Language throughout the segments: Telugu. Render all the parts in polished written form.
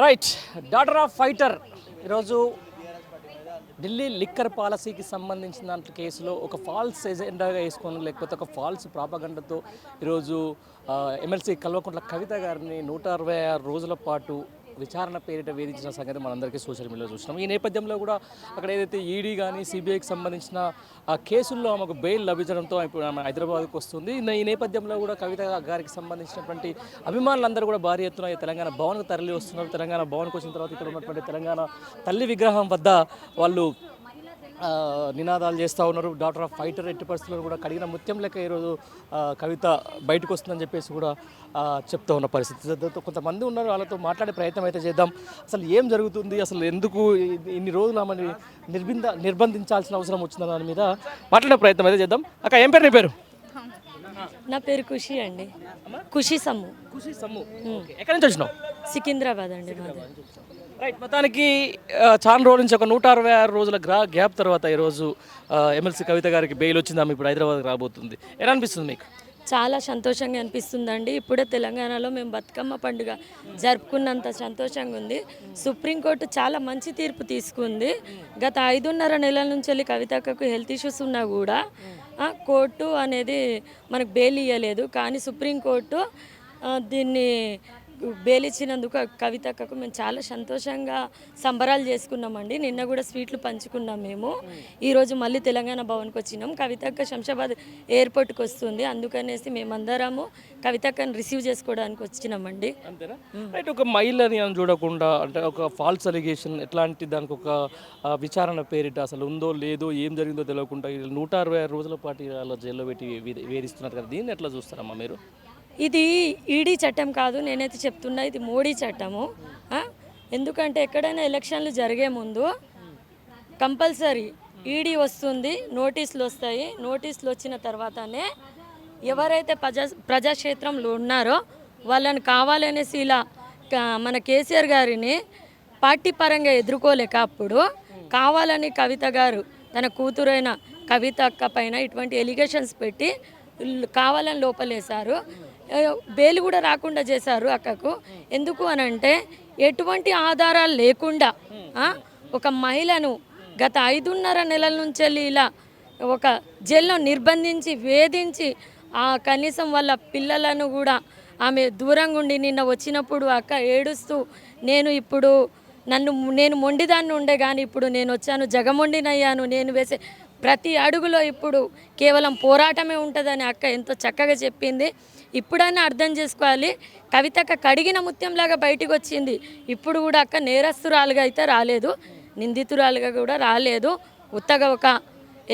రైట్, డాటర్ ఆఫ్ ఫైటర్ ఈరోజు ఢిల్లీ లిక్కర్ పాలసీకి సంబంధించిన దాంట్లో కేసులో ఒక ఫాల్స్ ఎజెండాగా వేసుకొని లేకపోతే ఒక ఫాల్స్ ప్రాపగండతో ఈరోజు ఎమ్మెల్సీ కల్వకుంట్ల కవిత గారిని 166 రోజుల పాటు విచారణ పేరిట వేధించిన సంగతి మనందరికీ సోషల్ మీడియాలో చూసినాం. ఈ నేపథ్యంలో కూడా అక్కడ ఏదైతే ఈడీ కానీ సిబిఐకి సంబంధించిన కేసుల్లో ఆమెకు బెయిల్ లభించడంతో ఇప్పుడు ఆమె హైదరాబాద్కు వస్తుంది. ఈ నేపథ్యంలో కూడా కవిత గారికి సంబంధించినటువంటి అభిమానులందరూ కూడా భారీ ఎత్తున తెలంగాణ భవన్కు తరలి వస్తున్నారు. తెలంగాణ భవన్కి వచ్చిన తర్వాత ఇక్కడ ఉన్నటువంటి తెలంగాణ తల్లి విగ్రహం వద్ద వాళ్ళు నినాదాలు చేస్తూ ఉన్నారు. డాటర్ ఆఫ్ ఫైటర్ ఎట్టి పరిస్థితుల్లో కూడా కడిగిన ముత్యం లెక్క ఈరోజు కవిత బయటకు వస్తుందని చెప్పేసి కూడా చెప్తూ ఉన్న పరిస్థితి. కొంతమంది ఉన్నారు, వాళ్ళతో మాట్లాడే ప్రయత్నం అయితే చేద్దాం. అసలు ఏం జరుగుతుంది, అసలు ఎందుకు ఇన్ని రోజులు ఆమెను నిర్బంధించాల్సిన అవసరం వచ్చిన దాని మీద మాట్లాడే ప్రయత్నం అయితే చేద్దాం. అక్క, ఏం పేరు నీ పేరు? నా పేరు ఖుషి అండి. ఖుషి సమ్ము. ఖుషి సమ్ము, ఎక్కడి నుంచి వచ్చినావు? సికింద్రాబాద్ అండి. రైట్, మొత్తానికి చాలా రోజుల నుంచి ఒక 166 రోజుల గ్యాప్ తర్వాత ఈరోజు ఎమ్మెల్సీ కవిత గారికి బెయిల్ వచ్చింది. ఆమె ఇప్పుడు హైదరాబాద్కి రాబోతుంది. ఎలా అనిపిస్తుంది మీకు? చాలా సంతోషంగా అనిపిస్తుందండి. ఇప్పుడే తెలంగాణలో మేము బతుకమ్మ పండుగ జరుపుకున్నంత సంతోషంగా ఉంది. సుప్రీంకోర్టు చాలా మంచి తీర్పు తీసుకుంది. గత 5.5 నెలల నుంచి వెళ్ళి కవితకు హెల్త్ ఇష్యూస్ ఉన్నా కూడా కోర్టు అనేది మనకు బెయిల్ ఇవ్వలేదు. కానీ సుప్రీంకోర్టు దీన్ని బెయిల్ ఇచ్చినందుకు కవితకు మేము చాలా సంతోషంగా సంబరాలు చేసుకున్నామండి. నిన్న కూడా స్వీట్లు పంచుకున్నాం మేము. ఈరోజు మళ్ళీ తెలంగాణ భవన్కి వచ్చినాం. కవితక్క శంషాబాద్ ఎయిర్పోర్ట్కి వస్తుంది, అందుకనేసి మేమందరము కవితక్కని రిసీవ్ చేసుకోవడానికి వచ్చినామండి. అంతేనా? రైట్, ఒక మహిళని అని చూడకుండా అంటే ఒక ఫాల్స్ అలిగేషన్ ఎట్లాంటి దానికి ఒక విచారణ పేరిట అసలు ఉందో లేదో ఏం జరిగిందో తెలియకుండా 166 రోజుల పాటు అలా జైల్లో పెట్టి వేధిస్తున్నారు కదా, దీన్ని ఎట్లా చూస్తారమ్మా మీరు? ఇది ఈడీ చట్టం కాదు, నేనైతే చెప్తున్నా ఇది మోడీ చట్టము. ఎందుకంటే ఎక్కడైనా ఎలక్షన్లు జరిగే ముందు కంపల్సరీ ఈడీ వస్తుంది, నోటీసులు వస్తాయి. నోటీసులు వచ్చిన తర్వాతనే ఎవరైతే ప్రజాక్షేత్రంలో ఉన్నారో వాళ్ళని కావాలనేసి ఇలా మన కేసీఆర్ గారిని పార్టీ పరంగా ఎదుర్కోలేక అప్పుడు కావాలని కవిత గారు తన కూతురైన కవిత అక్క పైన ఇటువంటి ఎలిగేషన్స్ పెట్టి కావాలని లోపలేశారు. బెయిల్ కూడా రాకుండా చేశారు అక్కకు. ఎందుకు అనంటే ఎటువంటి ఆధారాలు లేకుండా ఒక మహిళను గత 5.5 నెలల నుంచి వెళ్ళి ఇలా ఒక జైల్లో నిర్బంధించి వేధించి కనీసం వాళ్ళ పిల్లలను కూడా ఆమె దూరంగా ఉండి నిన్న వచ్చినప్పుడు అక్క ఏడుస్తూ నేను మొండిదాన్ని ఉండే కానీ ఇప్పుడు నేను వచ్చాను జగమొండినయ్యాను, నేను వేసే ప్రతి అడుగులో ఇప్పుడు కేవలం పోరాటమే ఉంటుందని అక్క ఎంతో చక్కగా చెప్పింది. ఇప్పుడైనా అర్థం చేసుకోవాలి, కవితక్క కడిగిన ముత్యంలాగా బయటికి వచ్చింది. ఇప్పుడు కూడా అక్క నేరస్తురాలుగా అయితే రాలేదు, నిందితురాలుగా కూడా రాలేదు. ఉత్తగా ఒక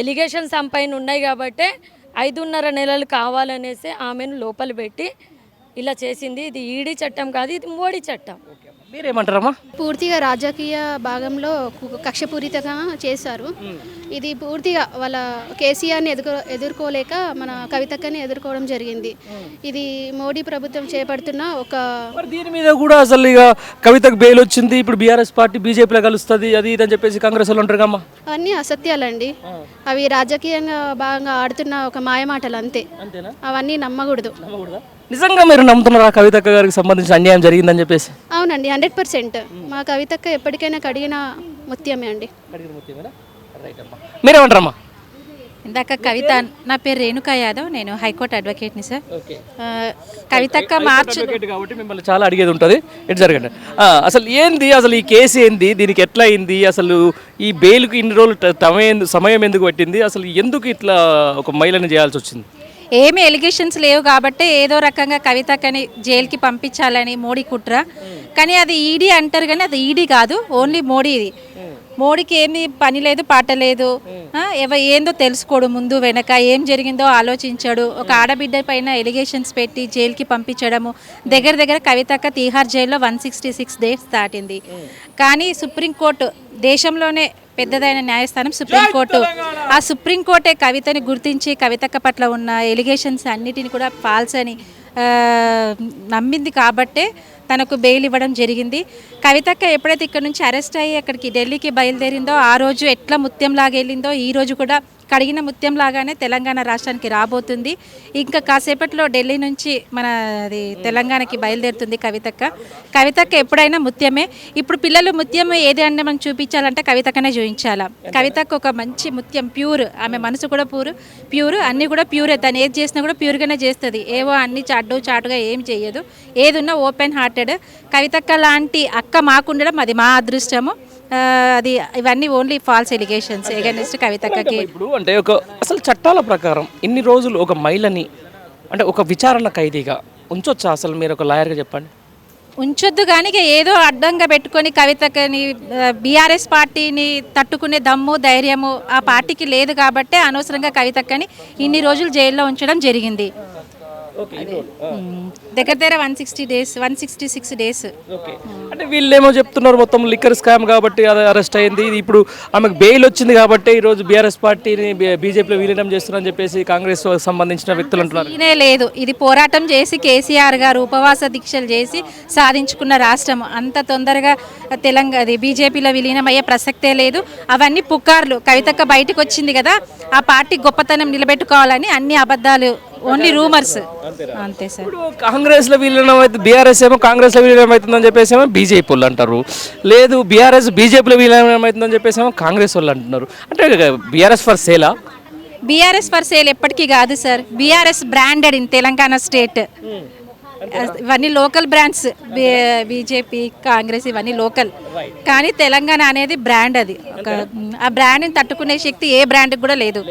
ఎలిగేషన్స్ పైన ఉన్నాయి కాబట్టి 5.5 నెలలు కావాలనేసి ఆమెను లోపల పెట్టి ఇలా చేసింది. ఇది ఈడీ చట్టం కాదు, ఇది మోడీ చట్టం. మీరేమంటారమ్మా? పూర్తిగా రాజకీయ భాగంలో కక్షపూరితంగా చేశారు. ఇది పూర్తిగా వాళ్ళ కేసీఆర్ని ఎదుర్కోలేక మన కవితక్కని ఎదుర్కోవడం జరిగింది. ఇది మోడీ ప్రభుత్వం చేపడుతున్న ఒక దీని మీద కూడా అసలు ఇక కవితకు బెయిల్ వచ్చింది, ఇప్పుడు బీఆర్ఎస్ పార్టీ బీజేపీలో కలుస్తుంది అది ఇదని చెప్పేసి కాంగ్రెస్ వాళ్ళు అంటారు కమ్మా. అవన్నీ అసత్యాలండి. అవి రాజకీయంగా భాగంగా ఆడుతున్న ఒక మాయమాటలు అంతే. అవన్నీ నమ్మకూడదు. నిజంగా మీరు నమ్ముతున్నారా కవితక్క గారికి సంబంధించిన అన్యాయం జరిగిందని చెప్పేసి? అవునండి, 100%. మా కవితక్క ఎప్పటికైనా కడిగిన ముత్యమే అండి. మీరేమంటారమ్మా? ఇందాక కవిత, నా పేరు రేణుకా యాదవ్, నేను హైకోర్టు అడ్వకేట్ని సార్. కవితక్క మార్చు కాబట్టి మిమ్మల్ని చాలా అడిగేది ఉంటుంది, ఎటు జరగండి. అసలు ఏంది, అసలు ఈ కేసు ఏంది, దీనికి ఎట్లా అయింది, అసలు ఈ బెయిల్కి ఇన్ని రోజులు సమయం ఎందుకు పట్టింది, అసలు ఎందుకు ఇట్లా ఒక మహిళని చేయాల్సి వచ్చింది? ఏమి ఎలిగేషన్స్ లేవు కాబట్టి ఏదో రకంగా కవితక్కని జైలుకి పంపించాలని మోడీ కుట్ర. కానీ అది ఈడీ అంటారు, కానీ అది ఈడీ కాదు, ఓన్లీ మోడీది. మోడీకి ఏమి పని లేదు, పాట లేదు, ఏందో తెలుసుకోడు, ముందు వెనక ఏం జరిగిందో ఆలోచించాడు. ఒక ఆడబిడ్డ పైన ఎలిగేషన్స్ పెట్టి జైలుకి పంపించడము. దగ్గర కవితక్క తీహార్ జైల్లో 166 డేస్ దాటింది. కానీ సుప్రీంకోర్టు, దేశంలోనే పెద్దదైన న్యాయస్థానం సుప్రీంకోర్టు, ఆ సుప్రీంకోర్టే కవితని గుర్తించి కవితక్క పట్ల ఉన్న ఎలిగేషన్స్ అన్నిటిని కూడా ఫాల్స్ అని నమ్మింది కాబట్టే తనకు బెయిల్ ఇవ్వడం జరిగింది. కవితక్క ఎప్పుడైతే ఇక్కడ నుంచి అరెస్ట్ అయ్యి అక్కడికి ఢిల్లీకి బయలుదేరిందో ఆ రోజు ఎట్లా ముత్యంలాగా వెళ్ళిందో ఈ రోజు కూడా కడిగిన ముత్యం లాగానే తెలంగాణ రాష్ట్రానికి రాబోతుంది. ఇంకా కాసేపట్లో ఢిల్లీ నుంచి మన అది తెలంగాణకి బయలుదేరుతుంది కవితక్క ఎప్పుడైనా ముత్యమే. ఇప్పుడు పిల్లలు ముత్యం ఏది అంటే మనం చూపించాలంటే కవితక్కనే చూపించాలా. కవితక్క ఒక మంచి ముత్యం, ప్యూర్. ఆమె మనసు కూడా ప్యూర్, అన్నీ కూడా ప్యూరే. తను ఏది చేసినా కూడా ప్యూర్గానే చేస్తుంది. ఏవో అన్ని చాటుగా ఏం చేయదు. ఏదున్నా ఓపెన్ హార్టెడ్. కవితక్క లాంటి అక్క మాకుండడం అది మా అదృష్టము. అది ఇవన్నీ ఓన్లీ ఫాల్స్ ఎలిగేషన్స్ ఎగెనిస్ట్ కవితక్కకి. ఇప్పుడు అంటే అసలు చట్టాల ప్రకారం ఇన్ని రోజులు ఒక మహిళని అంటే ఒక విచారణ ఖైదీగా ఉంచొచ్చా? అసలు మీరు ఒక లాయర్గా చెప్పండి. ఉంచొద్దు కానీ ఏదో అడ్డంగా పెట్టుకొని కవితక్కని బీఆర్ఎస్ పార్టీని తట్టుకునే దమ్ము ధైర్యము ఆ పార్టీకి లేదు కాబట్టే అనవసరంగా కవితక్కని ఇన్ని రోజులు జైల్లో ఉంచడం జరిగింది. దగ్గర 166 డేస్. అంటే వీళ్ళేమో చెప్తున్నారు మొత్తం లిక్కర్ స్కామ్ కాబట్టి అది అరెస్ట్ అయింది. ఇది ఇప్పుడు ఆమెకు బెయిల్ వచ్చింది కాబట్టి ఈరోజు బీఆర్ఎస్ పార్టీని బీజేపీలో విలీనం చేస్తున్నారని చెప్పేసి కాంగ్రెస్ సంబంధించిన వ్యక్తులు అంటున్నారు. ఈయనే లేదు, ఇది పోరాటం చేసి కేసీఆర్ గారు ఉపవాస దీక్షలు చేసి సాధించుకున్న రాష్ట్రం. అంత తొందరగా అది బీజేపీలో విలీనం అయ్యే ప్రసక్తే లేదు. అవన్నీ పుకార్లు. కవితక్క బయటకు వచ్చింది కదా, ఆ పార్టీ గొప్పతనం నిలబెట్టుకోవాలని అన్ని అబద్ధాలు, ఓన్లీ రూమర్స్ అంతే సార్. ఇప్పుడు కాంగ్రెస్లో విలీనం అయితే బీఆర్ఎస్ ఏమో కాంగ్రెస్లో విలీనం అవుతుందని చెప్పేసి ఏమో బీజేపీ వాళ్ళు అంటారు. లేదు బీఆర్ఎస్ బీజేపీలో విలీనం అవుతుందని చెప్పేసి ఏమో కాంగ్రెస్ వాళ్ళు అంటున్నారు. అంటే బీఆర్ఎస్ ఫర్ సేలా? బీఆర్ఎస్ ఫర్ సేల్ ఎప్పటికీ కాదు sir. BRS branded in Telangana state. ఇవన్నీ లోకల్ బ్రాండ్స్. బీజేపీ, కాంగ్రెస్ ఇవన్నీ లోకల్. కానీ తెలంగాణ అనేది బ్రాండ్. అది ఆ బ్రాండ్ని తట్టుకునే శక్తి ఏ బ్రాండ్కి కూడా లేదు.